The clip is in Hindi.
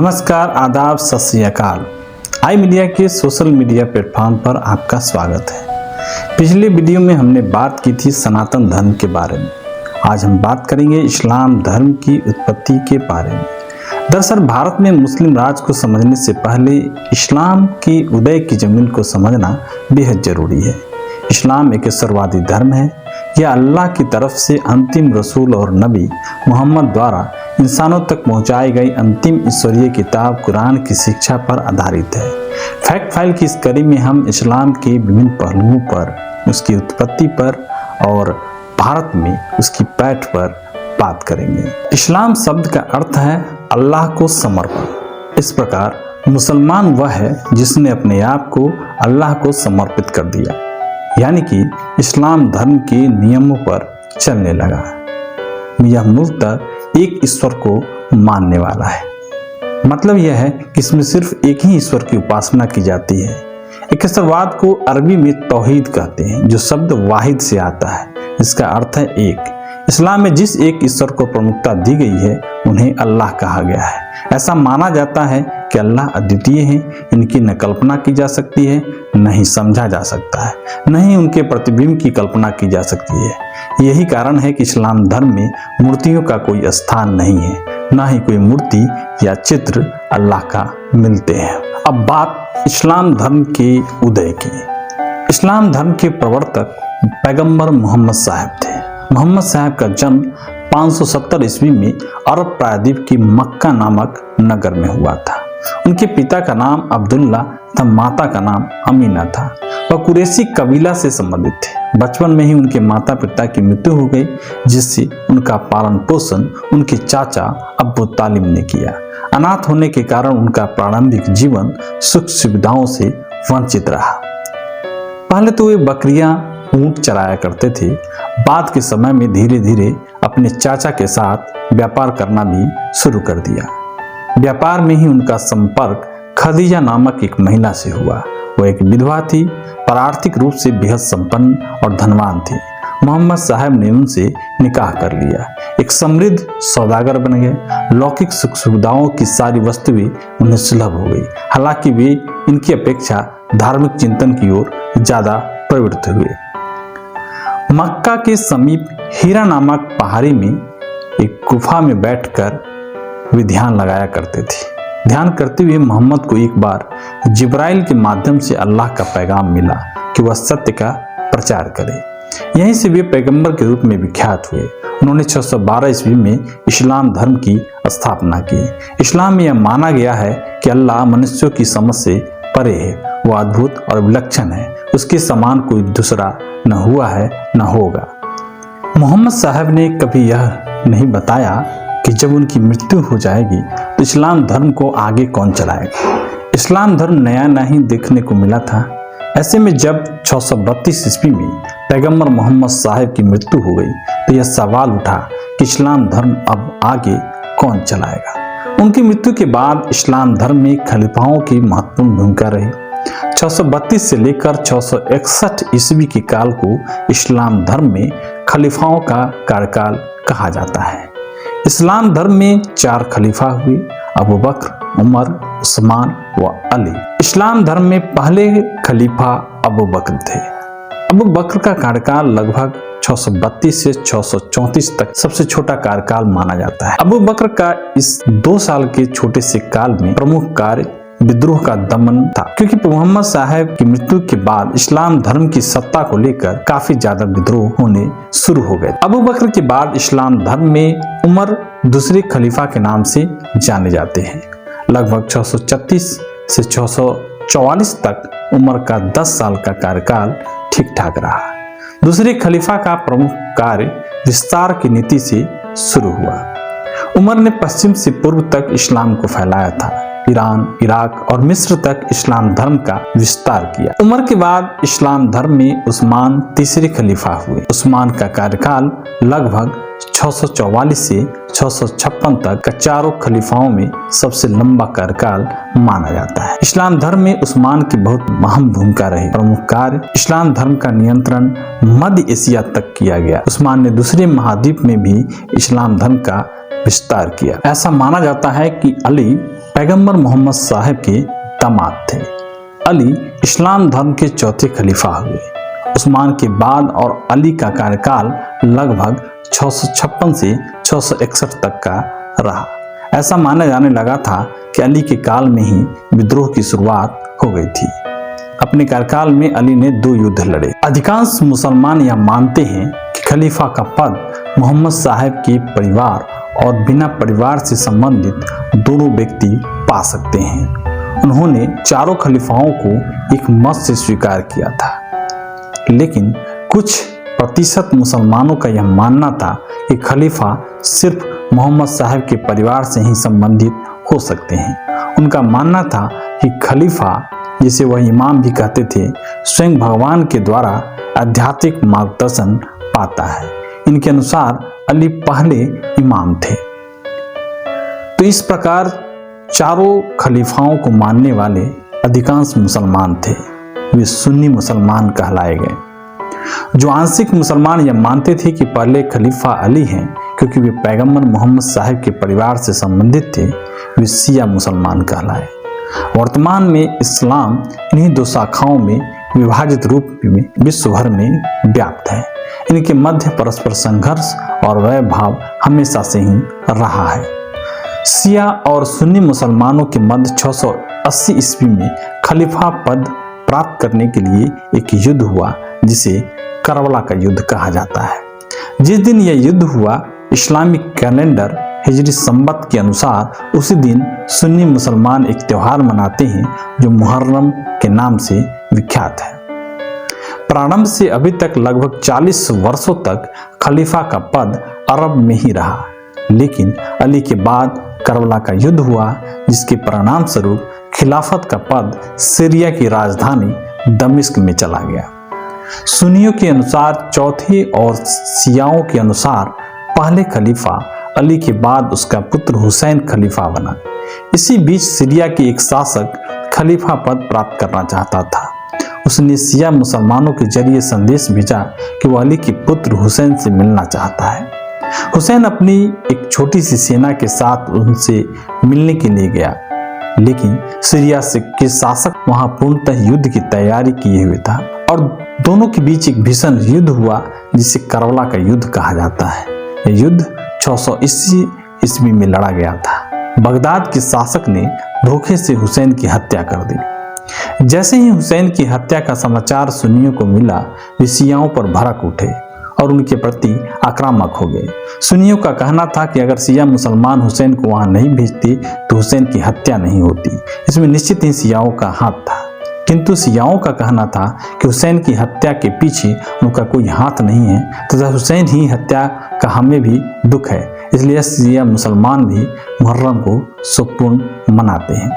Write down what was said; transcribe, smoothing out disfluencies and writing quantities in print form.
नमस्कार, आदाब, सत श्री अकाल। आई मीडिया के सोशल मीडिया प्लेटफॉर्म पर आपका स्वागत है। पिछले वीडियो में हमने बात की थी सनातन धर्म के बारे में। आज हम बात करेंगे इस्लाम धर्म की उत्पत्ति के बारे में। दरअसल भारत में मुस्लिम राज को समझने से पहले इस्लाम की उदय की जमीन को समझना बेहद जरूरी है। इस्लाम एक ईश्वरवादी धर्म है। यह अल्लाह की तरफ से अंतिम रसूल और नबी मोहम्मद द्वारा इंसानों तक पहुंचाई गई अंतिम ईश्वरीय किताब कुरान की शिक्षा पर आधारित है। फैक्ट फाइल की इस कड़ी में हम इस्लाम के विभिन्न पहलुओं पर, उसकी उत्पत्ति पर और भारत में उसकी पैठ पर बात करेंगे। इस्लाम शब्द का अर्थ है अल्लाह को समर्पण। इस प्रकार मुसलमान वह है जिसने अपने आप को अल्लाह को समर्पित कर दिया, यानी कि इस्लाम धर्म के नियमों पर चलने लगा। यह मूलतः एक ईश्वर को मानने वाला है। मतलब यह है कि इसमें सिर्फ एक ही ईश्वर की उपासना की जाती है। एक ईश्वरवाद को अरबी में तौहीद कहते हैं, जो शब्द वाहिद से आता है। इसका अर्थ है एक। इस्लाम में जिस एक ईश्वर को प्रमुखता दी गई है उन्हें अल्लाह कहा गया है। ऐसा माना जाता है कि अल्लाह अद्वितीय हैं, इनकी न कल्पना की जा सकती है, न ही समझा जा सकता है, न ही उनके प्रतिबिंब की कल्पना की जा सकती है। यही कारण है कि इस्लाम धर्म में मूर्तियों का कोई स्थान नहीं है, न ही कोई मूर्ति या चित्र अल्लाह का मिलते हैं। अब बात इस्लाम धर्म के उदय की। इस्लाम धर्म के प्रवर्तक पैगंबर मोहम्मद साहब थे। मोहम्मद साहब का जन्म 570 ईस्वी में अरब प्रायद्वीप की मक्का नामक नगर में हुआ था। उनके पिता का नाम अब्दुल्ला तथा माता का नाम अमीना था। वह कुरैशी कबीला से संबंधित थे। बचपन में ही उनके माता पिता की मृत्यु हो गई, जिससे उनका पालन पोषण उनके चाचा अब्बू तालिब ने किया। अनाथ होने के कारण उनका प्रारंभिक जीवन सुख सुविधाओं से वंचित रहा। पहले तो वे बकरियां, ऊंट चराया करते थे। बाद के समय में धीरे धीरे अपने चाचा के साथ व्यापार करना भी शुरू कर दिया। व्यापार में ही उनका संपर्क खदीजा नामक एक महिला से हुआ। वह एक विधवा थी, पर आर्थिक रूप से बेहद संपन्न और धनवान थी। मोहम्मद साहब ने उनसे निकाह कर लिया। एक समृद्ध सौदागर बन गए। लौकिक सुख सुविधाओं की सारी वस्तुएं उन्हें सुलभ हो गई। हालांकि वे इनकी अपेक्षा धार्मिक चिंतन की ओर ज्यादा प्रवृत्त हुए। मक्का के समीप हीरा नामक पहाड़ी में एक गुफा में बैठकर वे ध्यान लगाया करते थे। ध्यान करते हुए मोहम्मद को एक बार जिब्राइल के माध्यम से अल्लाह का पैगाम मिला कि वह सत्य का प्रचार करे। यहीं से वे पैगंबर के रूप में विख्यात हुए। उन्होंने 612 ईस्वी में इस्लाम धर्म की स्थापना की। इस्लाम में यह माना गया है कि अल्लाह मनुष्यों की समझ से परे है, वह अद्भुत और विलक्षण है। उसके समान कोई दूसरा न हुआ है न होगा। मोहम्मद साहब ने कभी यह नहीं बताया कि जब उनकी मृत्यु हो जाएगी तो इस्लाम धर्म को आगे कौन चलाएगा। इस्लाम धर्म नया नहीं देखने को मिला था। ऐसे में जब 632 ईस्वी में पैगंबर मोहम्मद साहब की मृत्यु हो गई तो यह सवाल उठा कि इस्लाम धर्म अब आगे कौन चलाएगा। उनकी मृत्यु के बाद इस्लाम धर्म में खलीफाओं की महत्वपूर्ण भूमिका रही। 632 से लेकर 661 ईस्वी के काल को इस्लाम धर्म में खलीफाओं का कार्यकाल कहा जाता है। इस्लाम धर्म में 4 खलीफा हुए, अबू बकर, उमर, उस्मान व अली। इस्लाम धर्म में पहले खलीफा अबू बकर थे। अबू बकर का कार्यकाल लगभग 632 से 634 तक सबसे छोटा कार्यकाल माना जाता है। अबू बकर का इस 2 साल के छोटे से काल में प्रमुख कार्य विद्रोह का दमन था, क्योंकि मोहम्मद साहब की मृत्यु के बाद इस्लाम धर्म की सत्ता को लेकर काफी ज्यादा विद्रोह होने शुरू हो गए। अबू बकर के बाद इस्लाम धर्म में उमर दूसरे खलीफा के नाम से जाने जाते हैं। लगभग 636 से 644 तक उमर का 10 साल का कार्यकाल ठीक ठाक रहा। दूसरे खलीफा का प्रमुख कार्य विस्तार की नीति से शुरू हुआ। उमर ने पश्चिम से पूर्व तक इस्लाम को फैलाया था। ईरान, इराक और मिस्र तक इस्लाम धर्म का विस्तार किया। उमर के बाद इस्लाम धर्म में उस्मान तीसरे खलीफा हुए। उस्मान का कार्यकाल लगभग 644 से 656 तक का चारों खलीफाओं में सबसे लंबा कार्यकाल माना जाता है। इस्लाम धर्म में उस्मान की बहुत अहम भूमिका रही। प्रमुख कार्य इस्लाम धर्म का नियंत्रण मध्य एशिया तक किया गया। उस्मान ने दूसरे महाद्वीप में भी इस्लाम धर्म का विस्तार किया। ऐसा माना जाता है कि अली पैगंबर मोहम्मद साहब के दामाद थे। अली इस्लाम धर्म के चौथे खलीफा हुए। उस्मान के बाद और अली का कार्यकाल लगभग 656 से 661 तक का रहा। ऐसा माना जाने लगा था कि अली के काल में ही विद्रोह की शुरुआत हो गई थी। अपने कार्यकाल में अली ने 2 युद्ध लड़े। अधिकांश मुसलमान यह मानते हैं कि खलीफा का पद मोहम्मद साहब के परिवार और बिना परिवार से संबंधित दोनों व्यक्ति पा सकते हैं। उन्होंने चारों खलीफाओं को एक मत से स्वीकार किया था, लेकिन कुछ प्रतिशत मुसलमानों का यह मानना था कि खलीफा सिर्फ मोहम्मद साहब के परिवार से ही संबंधित हो सकते हैं। उनका मानना था कि खलीफा, जिसे वह इमाम भी कहते थे, स्वयं भगवान के द्वारा आध्यात्मिक मार्गदर्शन पाता है। इनके अनुसार अली पहले इमाम थे। तो इस प्रकार चारों खलीफाओं को मानने वाले अधिकांश मुसलमान थे। वे सुन्नी मुसलमान कहलाए गए। जो आंशिक मुसलमान यह मानते थे कि पहले खलीफा अली हैं क्योंकि वे पैगंबर मोहम्मद साहब के परिवार से संबंधित थे, वे शिया मुसलमान कहलाए। वर्तमान में इस्लाम इन्हीं 2 शाखाओं में विभाजित रूप में विश्व भर में व्याप्त है। इनके मध्य परस्पर संघर्ष और वैभाव हमेशा से ही रहा है। शिया और सुन्नी मुसलमानों के मध्य 680 ईस्वी में खलीफा पद प्राप्त करने के लिए एक युद्ध हुआ जिसे करबला का युद्ध कहा जाता है। जिस दिन यह युद्ध हुआ, इस्लामिक कैलेंडर हिजरी संबत के अनुसार उसी दिन सुन्नी मुसलमान एक त्योहार मनाते हैं जो मुहर्रम के नाम से विख्यात है। प्रारंभ से अभी तक लगभग 40 वर्षों तक खलीफा का पद अरब में ही रहा, लेकिन अली के बाद करबला का युद्ध हुआ जिसके परिणाम स्वरूप खिलाफत का पद सीरिया की राजधानी दमिश्क में चला गया। सुन्नियों के अनुसार चौथे और शियाओं के अनुसार पहले खलीफा अली के बाद उसका पुत्र हुसैन खलीफा बना। इसी बीच सीरिया के एक शासक खलीफा पद प्राप्त करना चाहता था। उसने शिया मुसलमानों के जरिए संदेश भेजा कि वह अली के पुत्र हुसैन से मिलना चाहता है। हुसैन अपनी एक छोटी सी सेना के साथ उनसे मिलने के लिए गया, लेकिन सीरिया के शासक वहां पूर्णतः युद्ध की तैयारी किए हुए था और दोनों के बीच एक भीषण युद्ध हुआ जिसे करबला का युद्ध कहा जाता है। यह युद्ध 680 ईस्वी में लड़ा गया था। बगदाद के शासक ने धोखे से हुसैन की हत्या कर दी। जैसे ही हुसैन की हत्या का समाचार सुन्नियों को मिला, वे शियाओं पर भड़क उठे और उनके प्रति आक्रामक हो गए। सुन्नियों का कहना था कि अगर शिया मुसलमान हुसैन को वहां नहीं भेजते तो हुसैन की हत्या नहीं होती। इसमें निश्चित ही शियाओं का हाथ था, किंतु शियाओं का कहना था कि हुसैन की हत्या के पीछे उनका कोई हाथ नहीं है तथा हुसैन ही हत्या का हमें भी दुख है। इसलिए शिया मुसलमान भी मुहर्रम को सुकून मनाते हैं।